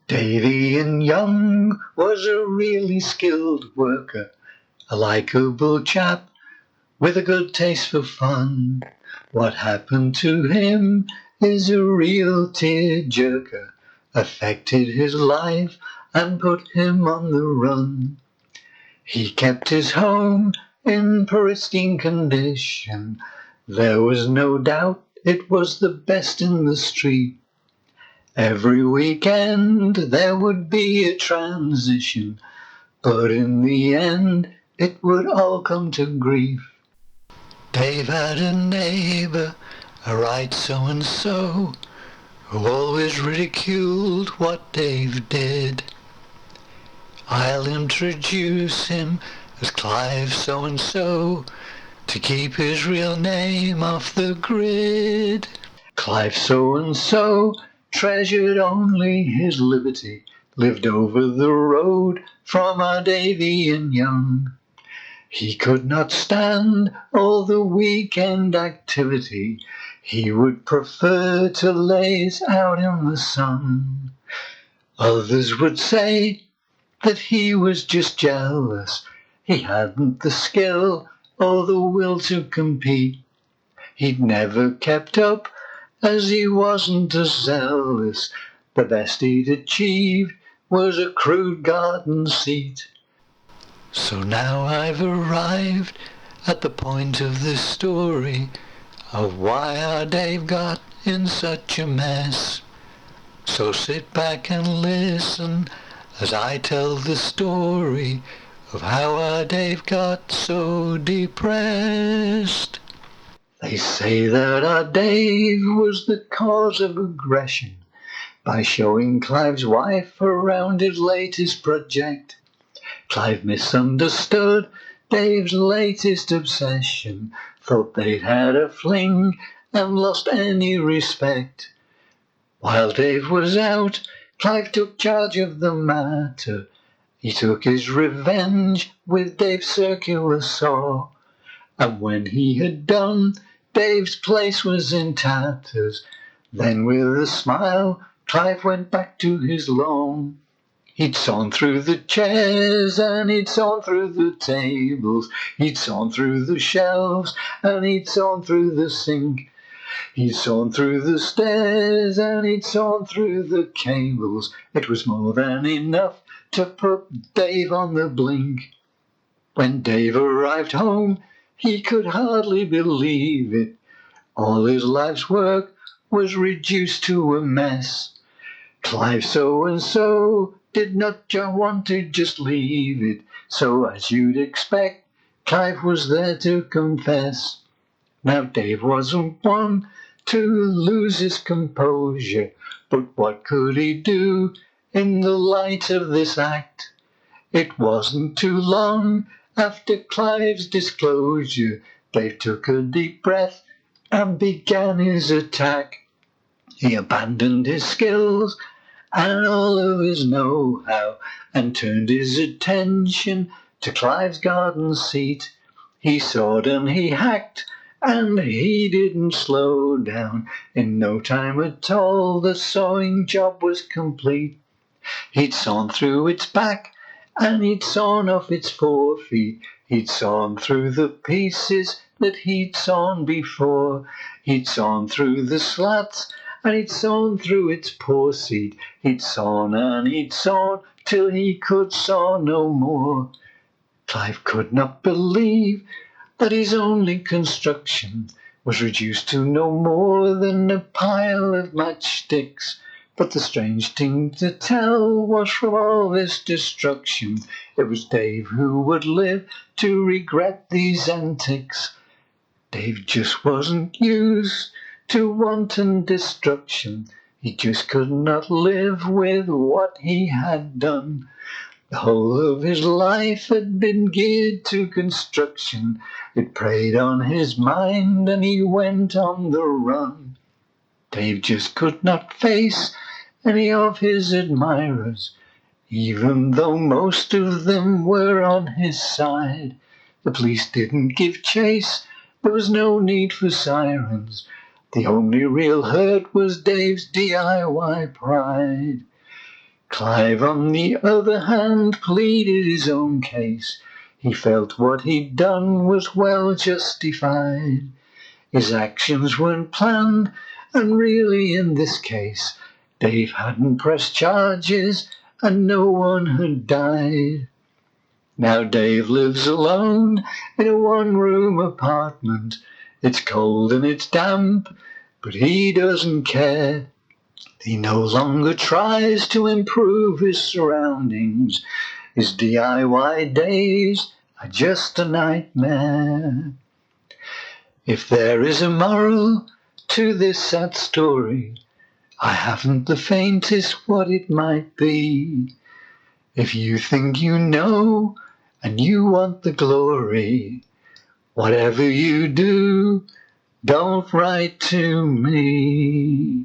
Davy Young was a really skilled worker, a likeable chap with a good taste for fun. What happened to him is a real tearjerker, affected his life and put him on the run. He kept his home in pristine condition. There was no doubt it was the best in the street. Every weekend there would be a transition, but in the end it would all come to grief. Dave had a neighbour, a right so-and-so, who always ridiculed what Dave did. I'll introduce him as Clive so-and-so to keep his real name off the grid. Clive so-and-so treasured only his liberty, lived over the road from our Davy and Young. He could not stand all the weekend activity. He would prefer to laze out in the sun. Others would say that he was just jealous. He hadn't the skill or the will to compete. He'd never kept up as he wasn't as zealous. The best he'd achieved was a crude garden seat. So now I've arrived at the point of this story of why our Dave got in such a mess. So sit back and listen as I tell the story of how our Dave got so depressed. They say that our Dave was the cause of aggression by showing Clive's wife around his latest project. Clive misunderstood Dave's latest obsession, thought they'd had a fling and lost any respect. While Dave was out, Clive took charge of the matter. He took his revenge with Dave's circular saw, and when he had done, Dave's place was in tatters. Then with a smile, Clive went back to his lawn. He'd sawn through the chairs and he'd sawn through the tables. He'd sawn through the shelves and he'd sawn through the sink. He'd sawn through the stairs and he'd sawn through the cables. It was more than enough to put Dave on the blink. When Dave arrived home, he could hardly believe it. All his life's work was reduced to a mess. Clive so-and-so did not want to just leave it. So as you'd expect, Clive was there to confess. Now Dave wasn't one to lose his composure, but what could he do in the light of this act? It wasn't too long after Clive's disclosure, Dave took a deep breath and began his attack. He abandoned his skills and all of his know-how and turned his attention to Clive's garden seat. He sawed and he hacked and he didn't slow down. In no time at all the sawing job was complete. He'd sawn through its back and he'd sawn off its 4 feet. He'd sawn through the pieces that he'd sawn before. He'd sawn through the slats and he'd sawn through its poor seed. He'd sawn and he'd sawn till he could saw no more. Clive could not believe that his only construction was reduced to no more than a pile of matchsticks. But the strange thing to tell was from all this destruction, it was Dave who would live to regret these antics. Dave just wasn't used to wanton destruction. He just could not live with what he had done. The whole of his life had been geared to construction. It preyed on his mind and he went on the run. Dave just could not face any of his admirers, even though most of them were on his side. The police didn't give chase, there was no need for sirens. The only real hurt was Dave's DIY pride. Clive, on the other hand, pleaded his own case. He felt what he'd done was well justified. His actions weren't planned, and really in this case, Dave hadn't pressed charges and no one had died. Now Dave lives alone in a one-room apartment. It's cold and it's damp, but he doesn't care. He no longer tries to improve his surroundings. His DIY days are just a nightmare. If there is a moral to this sad story, I haven't the faintest what it might be. If you think you know and you want the glory, whatever you do, don't write to me.